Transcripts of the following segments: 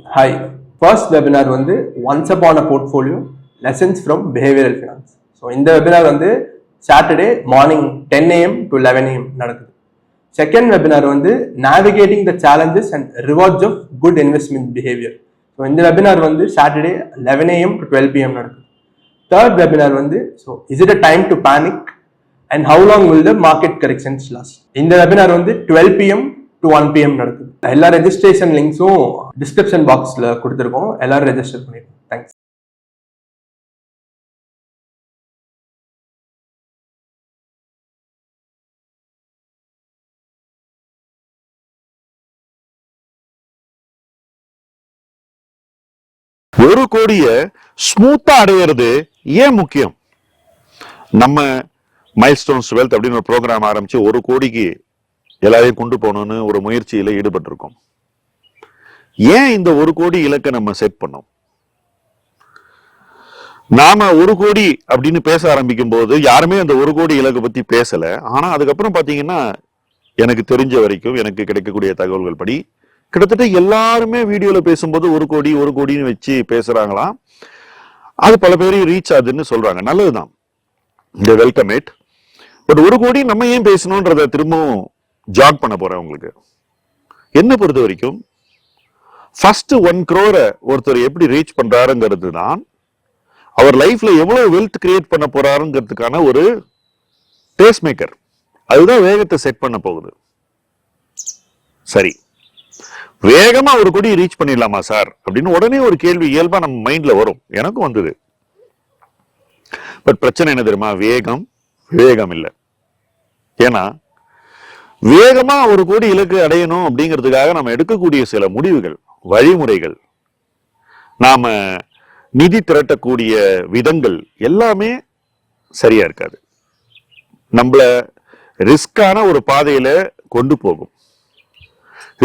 Hi. First webinar வந்து once upon a portfolio lessons from behavioral finance. So இந்த webinar வந்து Saturday morning 10 AM to 11 AM நடக்குது. Second webinar வந்து navigating the challenges and rewards of good investment behavior. So இந்த webinar வந்து Saturday 11 AM to 12 PM நடக்குது. Third webinar வந்து so is it a time to panic and how long will the market corrections last. இந்த webinar வந்து 12 PM to 1 PM நடக்குது. எல்லா registration லிங்க்ஸும் description பாக்ஸ்ல கொடுத்துருக்கோம். எல்லாரும் ரெஜிஸ்டர் பண்ணிருக்கோம். தேங்க்ஸ். ஒரு கோடிய ஸ்மூத்தா அடையிறது ஏன் முக்கியம்? நம்ம மைல்ஸ்டோன்ஸ் வெல்த் அப்படின்னு ஒரு ப்ரோக்ராம் ஆரம்பிச்சு ஒரு கோடிக்கு எல்லாரையும் கொண்டு போகணும்னு ஒரு முயற்சியில ஈடுபட்டிருக்கோம். ஏன் இந்த ஒரு கோடி இலக்கை நம்ம செட் பண்ணோம்? நாம ஒரு கோடி அப்படின்னு பேச ஆரம்பிக்கும் போது யாருமே அந்த ஒரு கோடி இலக்கை பத்தி பேசல. ஆனா அதுக்கப்புறம் பாத்தீங்கன்னா எனக்கு தெரிஞ்ச வரைக்கும் எனக்கு கிடைக்கக்கூடிய தகவல்கள் படி கிட்டத்தட்ட எல்லாருமே வீடியோல பேசும்போது ஒரு கோடின்னு வச்சு பேசுறாங்களாம். அது பல பேரையும் ரீச் ஆகுதுன்னு சொல்றாங்க. நல்லதுதான், இந்த வெல்கம் இட். பட் ஒரு கோடி நம்ம ஏன் பேசணும்ன்றத திரும்பவும் ஜாக் பண்ண போறேன். உங்களுக்கு என்ன பொறுத்த வரைக்கும் ஃபர்ஸ்ட் 1 crore ஒருத்தர் எப்படி ரீச் பண்றாருங்கிறது தான் அவர் லைஃப்ல எவ்வளவு வெல்த் கிரியேட் பண்ண போறாருங்கிறதுக்கான ஒரு டேஸ்ட் மேக்கர். அதுதான் வேகத்தை செட் பண்ண போகுது. சரி, வேகமா ஒரு கோடி ரீச் பண்ணிடலாமா சார் அப்படின்னு உடனே ஒரு கேள்வி இயல்பா நம்ம மைண்ட்ல வரும். எனக்கும் வந்தது. பட் பிரச்சனை என்ன தெரியுமா? வேகம் இல்லை. ஏன்னா வேகமா ஒரு கோடி இலக்கு அடையணும் அப்படிங்கிறதுக்காக நம்ம எடுக்கக்கூடிய சில முடிவுகள், வழிமுறைகள், நாம நிதி திரட்டக்கூடிய விதங்கள் எல்லாமே சரியா இருக்காது. நம்மள ரிஸ்கான ஒரு பாதையில கொண்டு போகும்.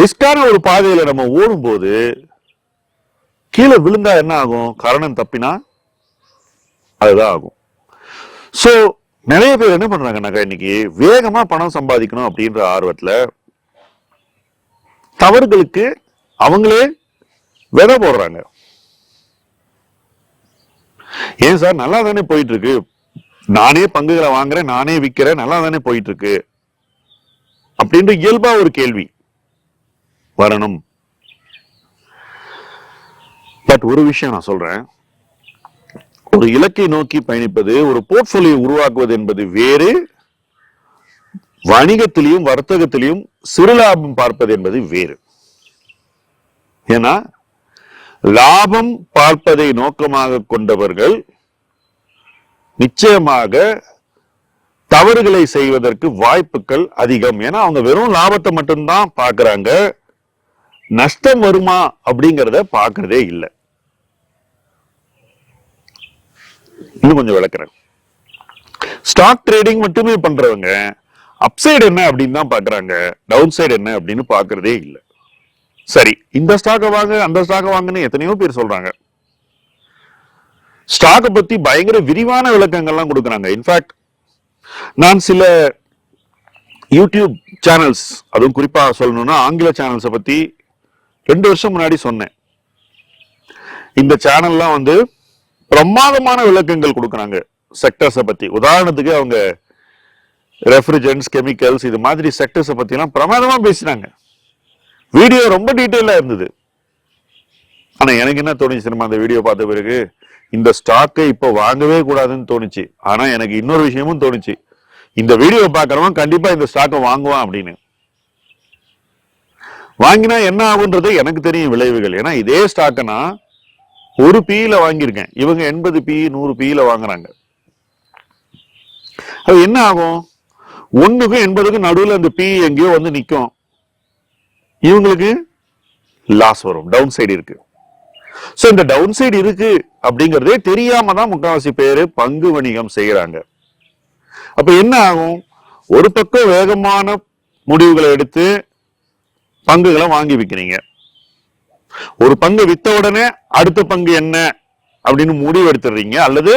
ரிஸ்கான ஒரு பாதையில நம்ம ஓடும்போது கீழே விழுந்தா என்ன ஆகும்? காரணம் தப்பினா அதுதான் ஆகும். சோ நிறைய பேர் என்ன பண்றாங்கன்னாக்கா, இன்னைக்கு வேகமா பணம் சம்பாதிக்கணும் அப்படின்ற ஆர்வத்துல தவறுகளுக்கு அவங்களே விதை போடுறாங்க. ஏன் சார், நல்லா தானே போயிட்டு இருக்கு, நானே பங்குகளை வாங்குறேன், நானே விற்கிறேன், நல்லா தானே போயிட்டு இருக்கு அப்படின்ற இயல்பா ஒரு கேள்வி வரணும். பட் ஒரு விஷயம் நான் சொல்றேன், ஒரு இலக்கை நோக்கி பயணிப்பது, ஒரு போர்ட்போலியோ உருவாக்குவது என்பது வேறு, வணிகத்திலையும் வர்த்தகத்திலையும் சிறு லாபம் பார்ப்பது என்பது வேறு. ஏன்னா லாபம் பார்ப்பதை நோக்கமாக கொண்டவர்கள் நிச்சயமாக தவறுகளை செய்வதற்கு வாய்ப்புகள் அதிகம். ஏன்னா அவங்க வெறும் லாபத்தை மட்டும்தான் பார்க்கறாங்க, நஷ்டம் வருமா அப்படிங்கிறத பார்க்கறதே இல்லை. இன்னும் கொஞ்சம் விளக்குறேன். ஸ்டாக் ட்ரேடிங் மட்டுமே பண்றவங்க அப்சைடு என்ன அப்படின்னு தான் பாக்குறாங்க, டவுன் சைடு என்ன அப்படின்னு பாக்குறதே இல்லை. சரி, இந்த ஸ்டாக்கை வாங்க, அந்த ஸ்டாக்கை வாங்கன்னு எத்தனையோ பேர் சொல்றாங்க. ஸ்டாக்கை பத்தி பயங்கர விரிவான விளக்கங்கள்லாம் கொடுக்குறாங்க. இன்ஃபேக்ட் நான் சில யூடியூப் சேனல்ஸ், அதுவும் குறிப்பா சொல்லணும்னா ஆங்கில சேனல்ஸை பத்தி 2 வருஷம் முன்னாடி சொன்னேன். இந்த சேனல்லாம் வந்து பிரமாதமான விளக்கங்கள் கொடுக்குறாங்க செக்டர்ஸை பத்தி. உதாரணத்துக்கு அவங்க ரெஃப்ரிஜரன்ட்ஸ், கெமிக்கல்ஸ், இது மாதிரி செக்டர்ஸை பத்தி எல்லாம் பிரமாதமா பேசினாங்க. வீடியோ ரொம்ப டீட்டெயிலா இருந்தது. ஆனா எனக்கு என்ன தோணுச்சு தெரியுமா, அந்த வீடியோ பார்த்த பிறகு இந்த ஸ்டாக்கை இப்ப வாங்கவே கூடாதுன்னு தோணுச்சு. ஆனா எனக்கு இன்னொரு விஷயமும் தோணுச்சு, இந்த வீடியோ பாக்குறவன் கண்டிப்பா இந்த ஸ்டாக்கை வாங்குவான் அப்படின்னு. வாங்கினா என்ன ஆகுன்றது எனக்கு தெரியும் விளைவுகள். ஏன்னா இதே ஸ்டாக்கை நான் 1 PE வாங்கியிருக்கேன், இவங்க 80 PE 100 PE வாங்குறாங்க. அது என்ன ஆகும்? 1க்கும் 80க்கும் நடுவில் அந்த PE எங்கேயோ வந்து நிற்கும், இவங்களுக்கு லாஸ் வரும், டவுன் சைடு இருக்கு. சோ இந்த டவுன் சைடு இருக்கு அப்படிங்கறதே தெரியாம தான் முக்காவாசி பேரு பங்கு வணிகம் செய்யறாங்க. அப்ப என்ன ஆகும்? ஒரு பக்கம் வேகமான முடிவுகளை எடுத்து பங்குகளை வாங்கி விற்கிறீங்க, ஒரு பங்கு வித்த உடனே அடுத்த பங்கு என்ன அப்படின்னு முடிவு எடுத்துறீங்க, அல்லது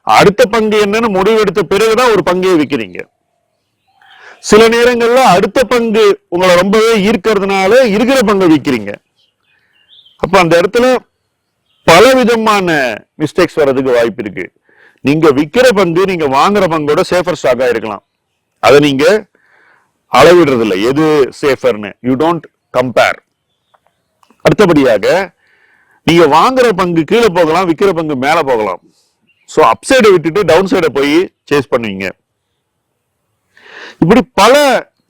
அடுத்த பங்கு என்னன்னு முடிவு எடுத்த பிறகுதான் ஒரு பங்கையை விற்கிறீங்க. சில நேரங்கள்ல அடுத்த பங்கு உங்களை ரொம்பவே ஈர்க்கிறதுனால இருக்கிற பங்கை விற்கிறீங்க. அப்ப அந்த இடத்துல பல விதமான மிஸ்டேக்ஸ் வர்றதுக்கு வாய்ப்பு இருக்கு. நீங்க விக்கிற பங்கு நீங்க வாங்குற பங்கோட சேஃபர் ஸ்டாக்கா இருக்கலாம். அதை நீங்க அளவிடுறது இல்லை, எது சேஃபர்னு யூ டோன்ட் கம்பேர். அடுத்தபடியாக நீங்க வாங்குற பங்கு கீழே போகலாம், விக்கிற பங்கு மேல போகலாம். சோ அப்சைடை விட்டுட்டு டவுன் சைடை போய் சேஸ் பண்ணுவீங்க. இப்படி பல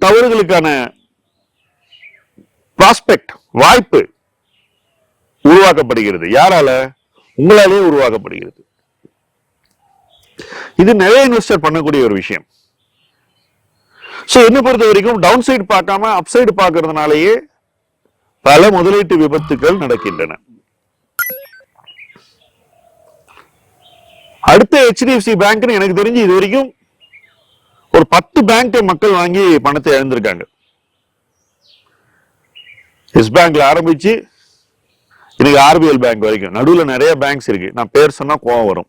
தவறுகளுக்கான ப்ராஸ்பெக்ட், வாய்ப்பு உருவாக்கப்படுகிறது. யாரால? உங்களாலேயே உருவாக்கப்படுகிறது. இது நிறைய இன்வெஸ்டர் பண்ணக்கூடிய ஒரு விஷயம். சோ என்ன பொறுத்த வரைக்கும் டவுன் சைடு பார்க்காம அப் சைடு பார்க்கறதுனாலேயே பல முதலீட்டு விபத்துக்கள் நடக்கின்றன. அடுத்த HDFC பேங்க்னு எனக்கு தெரிஞ்சு இது வரைக்கும் ஒரு 10 பேங்க் மக்கள் வாங்கி பணத்தை இழந்திருக்காங்க. எஸ் பேங்க்ல ஆரம்பிச்சு இன்னைக்கு RBL பேங்க் வரைக்கும் நடுவுல நிறைய பேங்க்ஸ் இருக்கு. நான் பேர் சொன்னா கோவம் வரும்.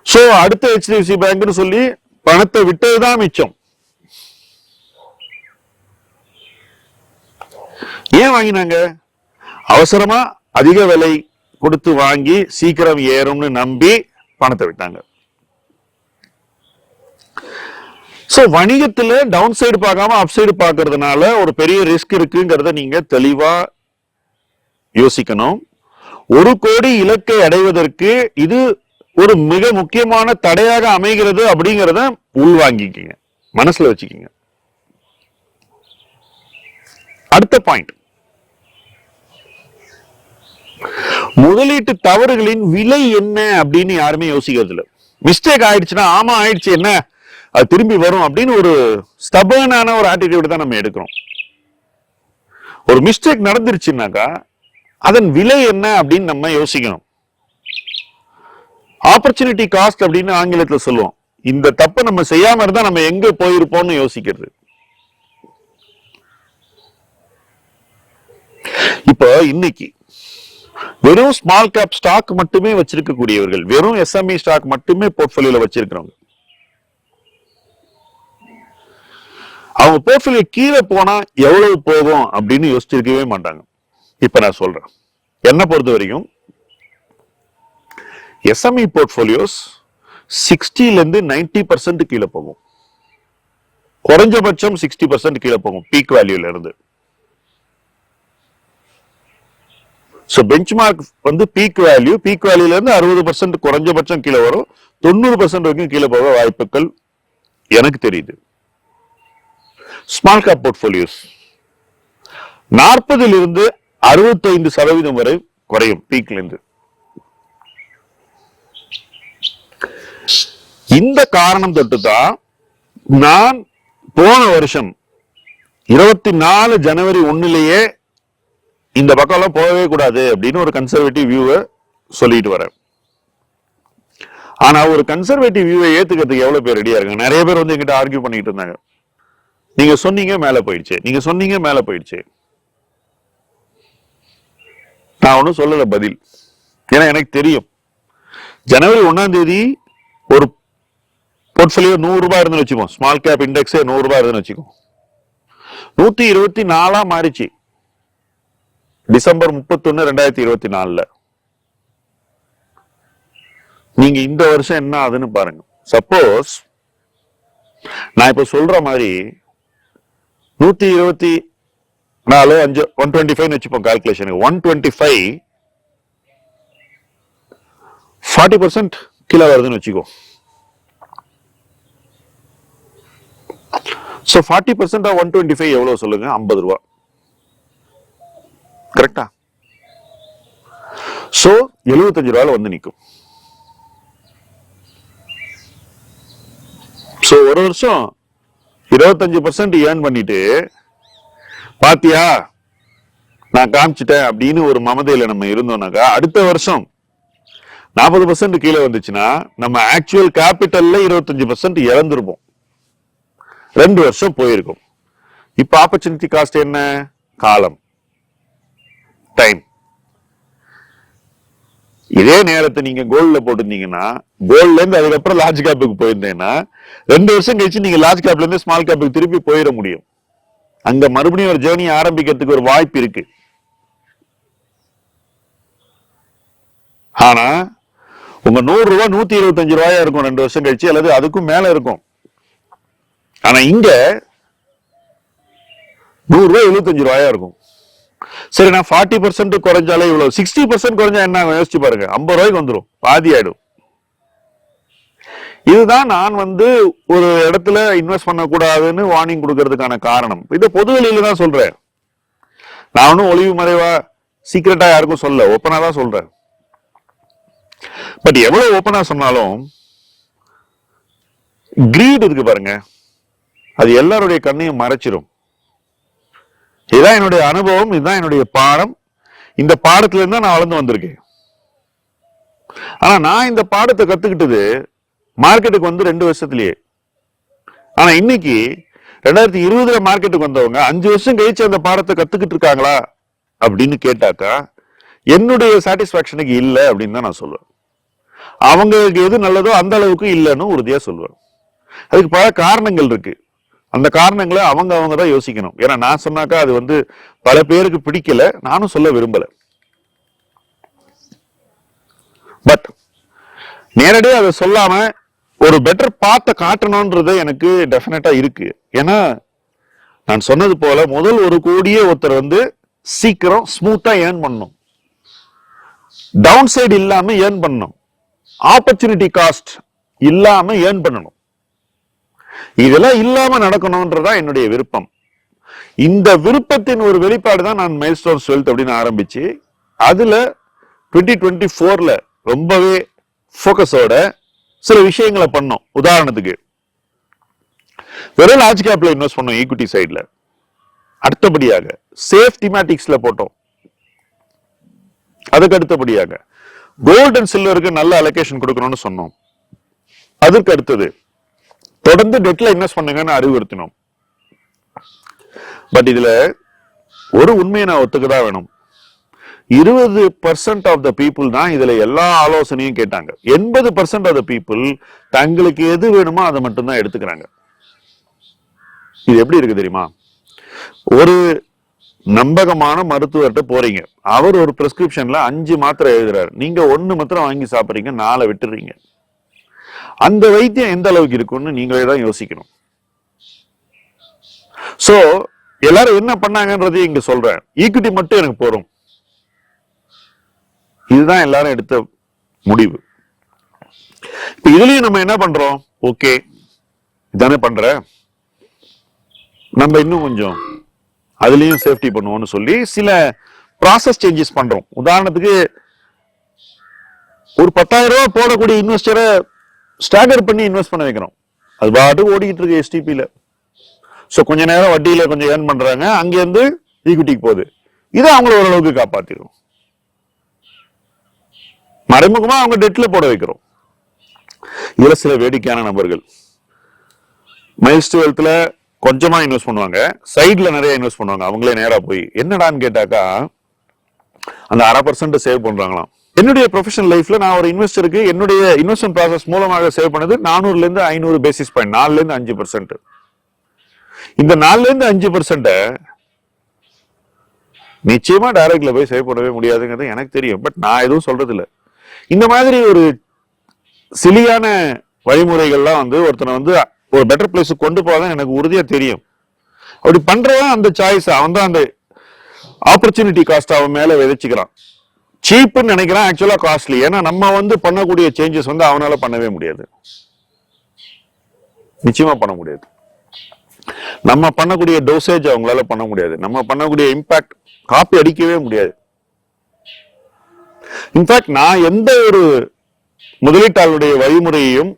சோ அடுத்த HDFC பேங்க்னு சொல்லி பணத்தை விட்டதுதான் மிச்சம். ஏன் வாங்கினாங்க? அவசரமா அதிக விலை கொடுத்து வாங்கி சீக்கிரம் ஏறும்னு நம்பி பணத்தை விட்டாங்க. சோ வணிகத்துல டவுன் சைடு பார்க்காம அப் சைடு பார்க்கறதுனால ஒரு பெரிய ரிஸ்க் இருக்குங்கிறத நீங்க தெளிவா யோசிக்கணும். 1 கோடி இலக்கை அடைவதற்கு இது ஒரு மிக முக்கியமான தடையாக அமைகிறது அப்படிங்கிறத உள்வாங்கிக்கிங்க, மனசுல வச்சுக்கிங்க. அடுத்த பாயிண்ட், முதலீட்டு தவறுகளின் விலை என்ன அப்படின்னு யாருமே யோசிக்கிறது இல்லை. மிஸ்டேக் ஆயிடுச்சுன்னா ஆமா ஆயிடுச்சு, என்ன அது திரும்பி வரும் அப்படின்னு ஒரு ஸ்டபர்னான ஒரு ஆட்டிடியூட் தான் நம்ம எடுக்கிறோம். ஒரு மிஸ்டேக் நடந்துருச்சுன்னாக்கா அதன் விலை என்ன அப்படின்னு நம்ம யோசிக்கணும். ஆப்பர்ச்சுனிட்டி காஸ்ட் அப்படின்னு ஆங்கிலத்துல சொல்லுவோம். இந்த தப்பை நம்ம செய்யாம இருந்தா நம்ம எங்க போயிருப்போம்னு யோசிக்கிறது. இப்போ இன்னைக்கு வெறும் ஸ்மால் கேப் ஸ்டாக் மட்டுமே வச்சிருக்கக்கூடியவர்கள், வெறும் SME ஸ்டாக் மட்டுமே போர்ட்போலியோல வச்சிருக்கிறவங்க, அவங்க போர்ட்போலியோ கீழே போனா எவ்வளவு போகும் அப்படின்னு யோசிச்சிருக்கவே மாட்டாங்க. இப்ப நான் சொல்றேன், என்ன பொறுத்த வரைக்கும் SME போர்ட்போலியோஸ் 60ல இருந்து 90% கீழே போகும். குறைஞ்சபட்சம் 60% கீழே போகும் பீக் வேல்யூல இருந்து. சோ பெஞ்ச்மார்க் வந்து பீக் வேல்யூல இருந்து 60% குறைஞ்சபட்சம் கீழே வரும். 90% வரைக்கும் கீழே போக வாய்ப்புகள் எனக்கு தெரியுது. ஸ்மால் கேப் போர்ட்போலியோஸ் 40ல் இருந்து 65% வரை குறையும் பீக்ல இருந்து. இந்த காரணம் தொட்டுதான் நான் போன வருஷம் 24 ஜனவரி 1லேயே இந்த பக்கம் போகவே கூடாது அப்படின்னு ஒரு கன்சர்வேட்டிவ் வியூவை சொல்லிட்டு வரேன். ஆனா ஒரு கன்சர்வேட்டிவ் வியூவை ஏத்துக்கிறதுக்கு எவ்வளவு பேர் ரெடியா இருக்காங்க? நிறைய பேர் வந்து என்கிட்ட ஆர்கியூ பண்ணிட்டு இருந்தாங்க. நீங்க சொன்னீங்க மேல போயிடுச்சு, நீங்க சொன்னீங்க மேல போயிடுச்சு. நான் ஒன்னும் சொல்லல பதில். ஏன்னா எனக்கு தெரியும் ஜனவரி 1ஆம் தேதி ஒரு போர்ட்ஃபோலியோ 100 ரூபாய் இருந்துன்னு வச்சுக்கோ, ஸ்மால் கேப் இண்டெக்ஸே 100 ரூபாய் இருந்துன்னு வச்சுக்கோ, 124 மாறிச்சு டிசம்பர் 31, 2024. நீங்க இந்த வருஷம் என்ன ஆகுதுன்னு பாருங்க. சப்போஸ் நான் இப்ப சொல்ற மாதிரி 124, 5, 125 வச்சுப்போம் கால்குலேஷனுக்கு. 125 40% கீழே வருதுன்னு வச்சுக்கோ. சோ 40% ஆஃப் 125 எவ்வளவு சொல்லுங்க? 50 ரூபாய். கரெக்டா? சோ 75 ரூபாயில வந்து நிக்கும். சோ ஒரு வருஷம் 25% ஏர்ன் பண்ணிட்டு பாத்தியா நான் காமிச்சிட்டேன் அப்படின்னு ஒரு மமதையில நம்ம இருந்தோம்னாக்கா, அடுத்த வருஷம் 40% கீழே வந்துச்சுன்னா நம்ம ஆக்சுவல் கேபிட்டல்ல 25% இழந்திருப்போம். 2 வருஷம் போயிருக்கும். இப்ப ஆப்பர்ச்சுனிட்டி காஸ்ட் என்ன? காலம், டைம். இதே நேரத்தை நீங்க கோல்ட்ல போட்டிருந்தீங்கன்னா, கோல்ட்ல இருந்து அதுக்கப்புறம் லார்ஜ் கேப்புக்கு போயிருந்தேன்னா 2 வருஷம் கழிச்சு நீங்க லார்ஜ் கேப்ல இருந்து ஸ்மால் கேப்புக்கு திருப்பி போயிட முடியும். அங்க மறுபடியும் ஒரு ஜேர்னி ஆரம்பிக்கிறதுக்கு ஒரு வாய்ப்பு இருக்கு. ஆனா உங்க 100 ரூபாய் 125 ரூபாயா இருக்கும் 2 வருஷம் கழிச்சு, அல்லது அதுக்கும் மேல இருக்கும். ஆனா இங்க 100 ரூபாய் 75 ரூபாயா இருக்கும். சரி, நான் 40% குறைஞ்சாலே இவ்வளவு, 60% குறைஞ்சா என்ன யோசிச்சு பாருங்க, 50 ரூபாய்க்கு வந்துடும், பாதி ஆயிடும். இதுதான் நான் ஒரு இடத்துல இன்வெஸ்ட் பண்ணக்கூடாதுன்னு வார்னிங் கொடுக்கறதுக்கான காரணம். இதை பொதுவெளியில தான் சொல்றேன். நான் ஒன்னும் ஒளிவு மறைவா சீக்கிரட்டா யாருக்கும் சொல்ல, ஓப்பனா தான் சொல்றேன். பட் எவ்வளவு ஓப்பனா சொன்னாலும் கிரீட் இருக்கு பாருங்க, அது எல்லாருடைய கண்ணையும் மறைச்சிரும். இதுதான் என்னுடைய அனுபவம், இதுதான் என்னுடைய பாடம். இந்த பாடத்துல இருந்தா நான் வளர்ந்து வந்திருக்கேன். ஆனா நான் இந்த பாடத்தை கத்துக்கிட்டது மார்க்கெட்டுக்கு 2 வருஷத்திலேயே. ஆனா இன்னைக்கு 2020 மார்க்கெட்டுக்கு வந்தவங்க 5 வருஷம் கழிச்சு அந்த பாடத்தை கத்துக்கிட்டு இருக்காங்களா அப்படின்னு கேட்டாக்கா என்னுடைய சாட்டிஸ்பாக்சனுக்கு இல்லை அப்படின்னு தான் நான் சொல்லுவேன். அவங்களுக்கு எது நல்லதோ அந்த அளவுக்கு இல்லைன்னு உறுதியா சொல்லுவேன். அதுக்கு பல காரணங்கள் இருக்கு. அந்த காரணங்களை அவங்க தான் யோசிக்கணும். ஏன்னா நான் சொன்னாக்கா அது பல பேருக்கு பிடிக்கல, நானும் சொல்ல விரும்பல. பட் நேரடியாக அதை சொல்லாம ஒரு பெட்டர் பாத்தை காட்டணும்ன்றது எனக்கு டெஃபினட்டா இருக்கு. ஏன்னா நான் சொன்னது போல முதல் 1 கோடியே ஒருத்தர் சீக்கிரம் ஸ்மூத்தா ஏர்ன் பண்ணணும், டவுன் சைடு இல்லாம ஏர்ன் பண்ணணும், ஆப்பர்ச்சுனிட்டி காஸ்ட் இல்லாம ஏர்ன் பண்ணணும். இதெல்லாம் இல்லாம நடக்கணும்ன்றதா என்னுடைய விருப்பம். இந்த விருப்பத்தின் ஒரு வெளிப்பாடு தான் நான் மைல்ஸ்டோன்ஸ் வெல்த் அப்படின்னு ஆரம்பிச்சு அதுல 2024ல ரொம்பவே போக்கஸோட சில விஷயங்களை பண்ணோம். உதாரணத்துக்கு வெறும் லார்ஜ் கேப்ல இன்வெஸ்ட் பண்ணோம் ஈக்விட்டி சைட்ல. அடுத்தபடியாக சேஃப் திமேட்டிக்ஸ்ல போட்டோம். அதுக்கு அடுத்தபடியாக கோல்ட் அண்ட் சில்வருக்கு நல்ல அலோகேஷன் கொடுக்கணும்னு சொன்னோம். அதுக்கு அடுத்தது தொடர்ந்து டெட்ல இன்வெஸ்ட் பண்ணுங்கன்னு அறிவுறுத்தினோம். பட் இதுல ஒரு உண்மையை நான் ஒத்துக்கதான் வேணும். 20% ஆஃப் த பீப்புள் தான் இதுல எல்லா ஆலோசனையும் கேட்டாங்க. 80% ஆஃப் த பீப்புள் தங்களுக்கு எது வேணுமோ அதை மட்டும் தான் எடுத்துக்கிறாங்க. இது எப்படி இருக்கு தெரியுமா? ஒரு நம்பகமான மருத்துவர்கிட்ட போறீங்க, அவர் ஒரு பிரிஸ்கிரிப்ஷன்ல 5 மாத்திரை எழுதுறாரு, நீங்க 1 மாத்திரம் வாங்கி சாப்பிடுறீங்க, 4 விட்டுறீங்க. அந்த வைத்தியம் எந்த அளவுக்கு இருக்கும்னு நீங்களே தான் யோசிக்கணும். சோ எல்லாரும் என்ன பண்ணாங்கன்றதையும் இங்க சொல்றேன். ஈக்விட்டி மட்டும் எனக்கு போறோம், இதுதான் எல்லாரும் எடுத்த முடிவு. இப்ப இதுலயும் நம்ம என்ன பண்றோம்? ஓகே இதானே பண்ற, நம்ம இன்னும் கொஞ்சம் அதுலயும் சேஃப்டி பண்ணுவோம்னு சொல்லி சில ப்ராசஸ் சேஞ்சஸ் பண்றோம். உதாரணத்துக்கு ஒரு 10,000 ரூபாய் போடக்கூடிய இன்வெஸ்டரை ஸ்டாகர் பண்ணி இன்வெஸ்ட் பண்ண வைக்கிறோம். அது பாட்டு ஓடிக்கிட்டு இருக்கு எஸ்டிபியில. சோ கொஞ்ச நேரம் வட்டியில கொஞ்சம் ஏர்ன் பண்றாங்க, அங்கிருந்து ஈக்விட்டிக்கு போகுது. இதை அவங்கள ஓரளவுக்கு காப்பாத்திரும். மறைமுகமா அவங்க டெட்ல போட வைக்கிறோம். இதுல சில வேடிக்கையான நபர்கள் மைல்ஸ்டோன்ஸ் வெல்த்ல கொஞ்சமா இன்வெஸ்ட் பண்ணுவாங்க, சைட்ல நிறைய இன்வெஸ்ட் பண்ணுவாங்க. அவங்களே நேரா போய் என்னடான்னு கேட்டாக்கா அந்த 0.5% சேவ் பண்றாங்களாம். என்னுடைய ப்ரொஃபஷனல் லைஃப்ல நான் ஒரு இன்வெஸ்டருக்கு என்னுடைய இன்வெஸ்ட்மெண்ட் ப்ராசஸ் மூலமாக சேவ் பண்ணது 400ல இருந்து 500 பேசிஸ் பாயிண்ட், 4ல இருந்து 5%. இந்த 4ல இருந்து 5% நிச்சயமா டைரக்ட்ல போய் சேவ் பண்ணவே முடியாதுங்கிறது எனக்கு தெரியும். பட் நான் எதுவும் சொல்றது இல்லை. இந்த மாதிரி ஒரு சிலியான வழிமுறைகள்லாம் ஒருத்தனை ஒரு பெட்டர் பிளேஸ் கொண்டு போதான் எனக்கு உறுதியா தெரியும். அப்படி பண்றவன் அந்த சாய்ஸ் அவன் தான் அந்த ஆப்பர்ச்சுனிட்டி காஸ்ட் அவன் மேல விதைச்சுக்கிறான். சீப்னு நினைக்கிறான், ஆக்சுவலா காஸ்ட்லி. ஏன்னா நம்ம பண்ணக்கூடிய சேஞ்சஸ் அவனால பண்ணவே முடியாது, நிச்சயமா பண்ண முடியாது. நம்ம பண்ணக்கூடிய டோசேஜ் அவங்களால பண்ண முடியாது, நம்ம பண்ணக்கூடிய இம்பாக்ட் காப்பி அடிக்கவே முடியாது. இன்ஃபேக்ட் நான் எந்த ஒரு முதலீட்டாளருடைய வழிமுறையையும்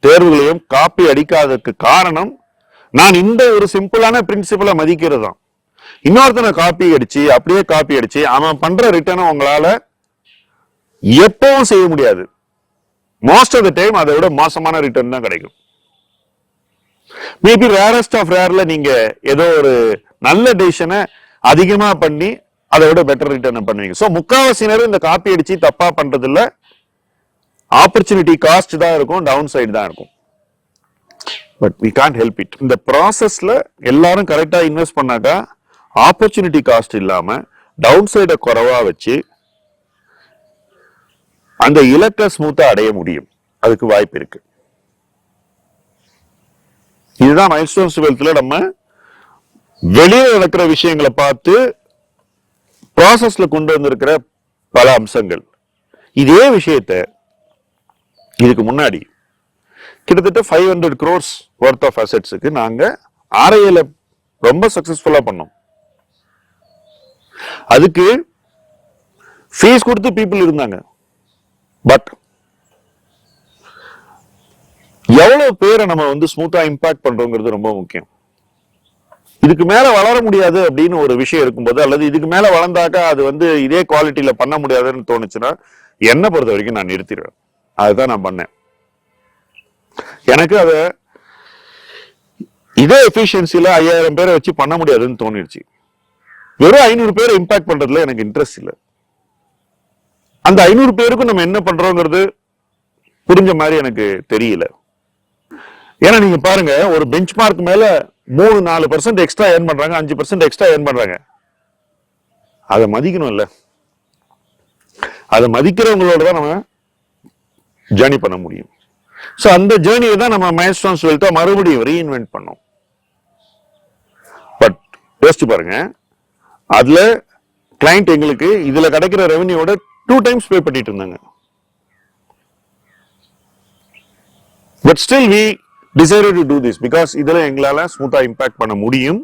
தேர்வுகளையும் காப்பி அடிக்காததுக்கு காரணம் நான் இந்த ஒரு சிம்பிளான பிரின்சிபலை மதிக்கிறது தான். இன்னொருத்தனை காப்பி அடிச்சு அவன் பண்ற ரிட்டர்னை உங்களால எப்பவும் செய்ய முடியாது. மோஸ்ட் ஆஃப் த டைம் அதை விட மோசமான ரிட்டர்ன் தான் கிடைக்கும். மேபி ரேரஸ்ட் ஆஃப் ரேர்ல நீங்க ஏதோ ஒரு நல்ல டெசிஷனை அதிகமா பண்ணி அதை விட பெட்டர் ரிட்டர்ன் பண்ணுவீங்க. சோ முக்காவாசினர் இந்த காப்பி அடிச்சு தப்பா பண்றது இல்ல, ஆப்பர்ச்சுனிட்டி காஸ்ட் தான் இருக்கும், டவுன் சைடு தான் இருக்கும். But we can't help it. இந்த ப்ராசஸ்ல எல்லாரும் கரெக்டா இன்வெஸ்ட் பண்ணாக்கா ஆப்பர்ச்சுனிட்டி காஸ்ட் இல்லாம டவுன் சைட குறைவா வச்சு அந்த இலக்கை ஸ்மூத்தா அடைய முடியும். அதுக்கு வாய்ப்பு இருக்கு. இதுதான் மைல்ஸ்டோன்ஸ் வெல்த்ல நம்ம வெளியே நடக்கிற விஷயங்களை பார்த்து ப்ராசஸ்ல கொண்டு வந்திருக்கிற பல அம்சங்கள். இதே விஷயத்தை இதுக்கு முன்னாடி கிட்டத்தட்ட 500 crores worth of assetsக்கு நாங்க RIA ரொம்ப சக்சஸ்ஃபுல்லா பண்ணோம். அதுக்கு ஃபீஸ் கொடுத்து பீப்புள் இருந்தாங்க. பட் எவ்வளவு பேரை நம்ம ஸ்மூத்தா இம்பாக்ட் பண்றோங்கிறது ரொம்ப முக்கியம். இதுக்கு மேல வளர முடியாது அப்படின்னு ஒரு விஷயம் இருக்கும்போது, அல்லது இதுக்கு மேல வளர்ந்தாக்கா அது இதே குவாலிட்டியில பண்ண முடியாதுன்னு தோணுச்சுன்னா என்னை பொறுத்த வரைக்கும் நான் நிறுத்திடுவேன். அதுதான் நான் பண்ணேன். எனக்கு இதே எஃபிஷியன்சில 5000 பேரை வச்சு பண்ண முடியாதுன்னு தோணிடுச்சு. வெறும் 500 பேரை இம்பாக்ட் பண்றதுல எனக்கு இன்ட்ரெஸ்ட் இல்லை. அந்த 500 பேருக்கும் நம்ம என்ன பண்றோங்கிறது புரிஞ்ச மாதிரி எனக்கு தெரியல. ஏன்னா நீங்க பாருங்க, ஒரு பெஞ்ச் மார்க் மேல 3-4% எக்ஸ்ட்ரா ஏர்ன் பண்றாங்க, 5% எக்ஸ்ட்ரா ஏர்ன் பண்றாங்க. அதை மதிக்கணும் இல்ல? அதை மதிக்கிறவங்களோட தான் நம்ம ஜேர்னி பண்ண முடியும். சோ அந்த ஜேர்னியை தான் நம்ம மைல்ஸ்டோன்ஸ் வெல்த்தா மறுபடியும் ரீஇன்வென்ட் பண்ணோம். பட் யோசிச்சு பாருங்க, அதுல கிளைண்ட் எங்களுக்கு இதுல கிடைக்கிற ரெவன்யூவோட 2 times பே பண்ணிட்டு இருந்தாங்க. But still we decided to do this because இதுல எங்களால ஸ்மூத்தா இம்பாக்ட் பண்ண முடியும்.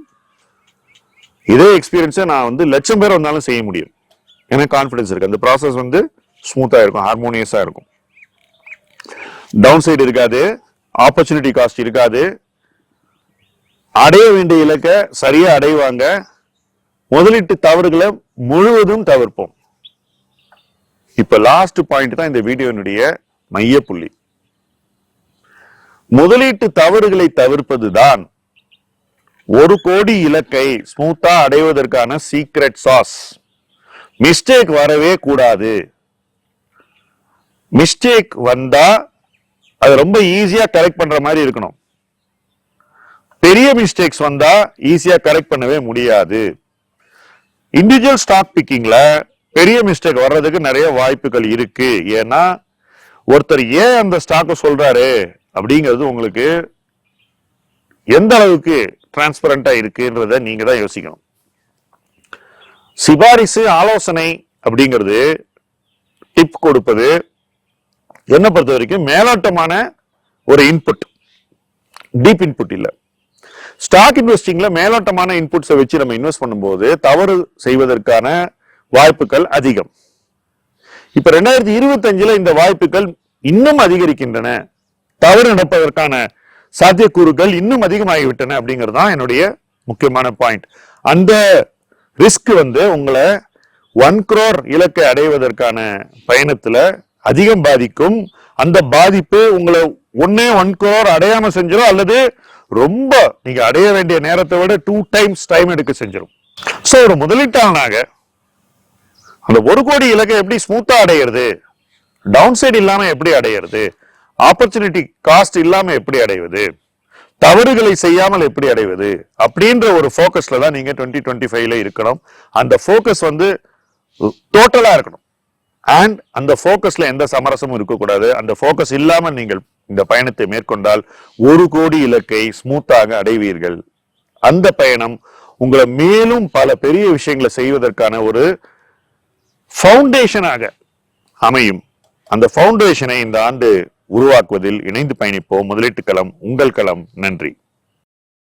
இதே எக்ஸ்பீரியன்ஸை நான் 1,00,000 பேர் வந்தாலும் செய்ய முடியும். எனக்கு கான்ஃபிடன்ஸ் இருக்கு. அந்த ப்ராசஸ் ஸ்மூத்தா இருக்கும், ஹார்மோனியஸா இருக்கும். டவுன் சைடு இருக்காது, ஆப்பர்ச்சுனிட்டி காஸ்ட் இருக்காது, அடைய வேண்டிய இலக்கை சரியா அடைவாங்க, முதலீட்டு தவறுகளை முழுவதும் தவிர்ப்போம். இப்ப லாஸ்ட் பாயிண்ட் தான் இந்த வீடியோனுடைய மைய புள்ளி. முதலீட்டு தவறுகளை தவிர்ப்பதுதான் 1 கோடி இலக்கை ஸ்மூத்தா அடைவதற்கான சீக்ரெட் சாஸ். மிஸ்டேக் வரவே கூடாது. மிஸ்டேக் வந்தா அது ரொம்ப ஈஸியா கரெக்ட் பண்ற மாதிரி இருக்கணும். பெரிய மிஸ்டேக்ஸ் வந்தா ஈஸியா கரெக்ட் பண்ணவே முடியாது. இண்டிவிஜுவல் ஸ்டாக் பிக்கிங்ல பெரிய மிஸ்டேக் வர்றதுக்கு நிறைய வாய்ப்புகள் இருக்கு. ஏன்னா ஒருத்தர் ஏன் அந்த ஸ்டாக்கை சொல்றாரு அப்படிங்கிறது உங்களுக்கு எந்த அளவுக்கு டிரான்ஸ்பரண்டா இருக்குன்றத நீங்க தான் யோசிக்கணும். சிபாரிசு, ஆலோசனை அப்படிங்கிறது, டிப் கொடுப்பது என்ன பொறுத்த வரைக்கும் மேலோட்டமான ஒரு இன்புட், டீப் இன்புட் இல்ல. ஸ்டாக் இன்வெஸ்டிங்ல மேலோட்டமான இன்புட்ஸை வச்சு நம்ம இன்வெஸ்ட் பண்ணும்போது தவறு செய்வதற்கான வாய்ப்புகள் அதிகம். இப்ப 2025 இந்த வாய்ப்புகள் இன்னும் அதிகரிக்கின்றன. தவறு நடப்பதற்கான சாத்தியக்கூறுகள் இன்னும் அதிகமாகிவிட்டன அப்படிங்கிறது தான் என்னுடைய முக்கியமான பாயிண்ட். அந்த ரிஸ்க் உங்களை 1 crore இலக்கை அடைவதற்கான பயணத்துல அதிகம் பாதிக்கும். அந்த பாதிப்பு உங்களை 1 crore அடையாம செஞ்சிடும், அல்லது ரொம்ப நீங்க அடைய வேண்டிய நேரத்தை விட 2 times டைம் எடுக்க செஞ்சிடும். சோ ஒரு முதலீட்டாளனாக அந்த 1 கோடி இலக்கை எப்படி ஸ்மூத்தா அடையிறது, டவுன் சைடு இல்லாம எப்படி அடையிறது, ஆப்பர்ச்சுனிட்டி காஸ்ட் இல்லாம எப்படி அடைவது, தவறுகளை செய்யாமல் எப்படி அடைவது அப்படின்ற ஒரு போக்கஸ்ல தான் நீங்க 2025ல இருக்கணும். அந்த போக்கஸ் டோட்டலா இருக்கணும். அண்ட் அந்த போக்கஸ்ல எந்த சமரசமும் இருக்கக்கூடாது. அந்த போக்கஸ் இல்லாமல் நீங்கள் இந்த பயணத்தை மேற்கொண்டால் 1 கோடி இலக்கை ஸ்மூத்தாக அடைவீர்கள். அந்த பயணம் உங்களை மேலும் பல பெரிய விஷயங்களை செய்வதற்கான ஒரு ஃபவுண்டேஷனாக அமையும். அந்த ஃபவுண்டேஷனை இந்த ஆண்டு உருவாக்குவதில் இணைந்து பயணிப்போம். முதலீட்டு களம் உங்கள் களம். நன்றி.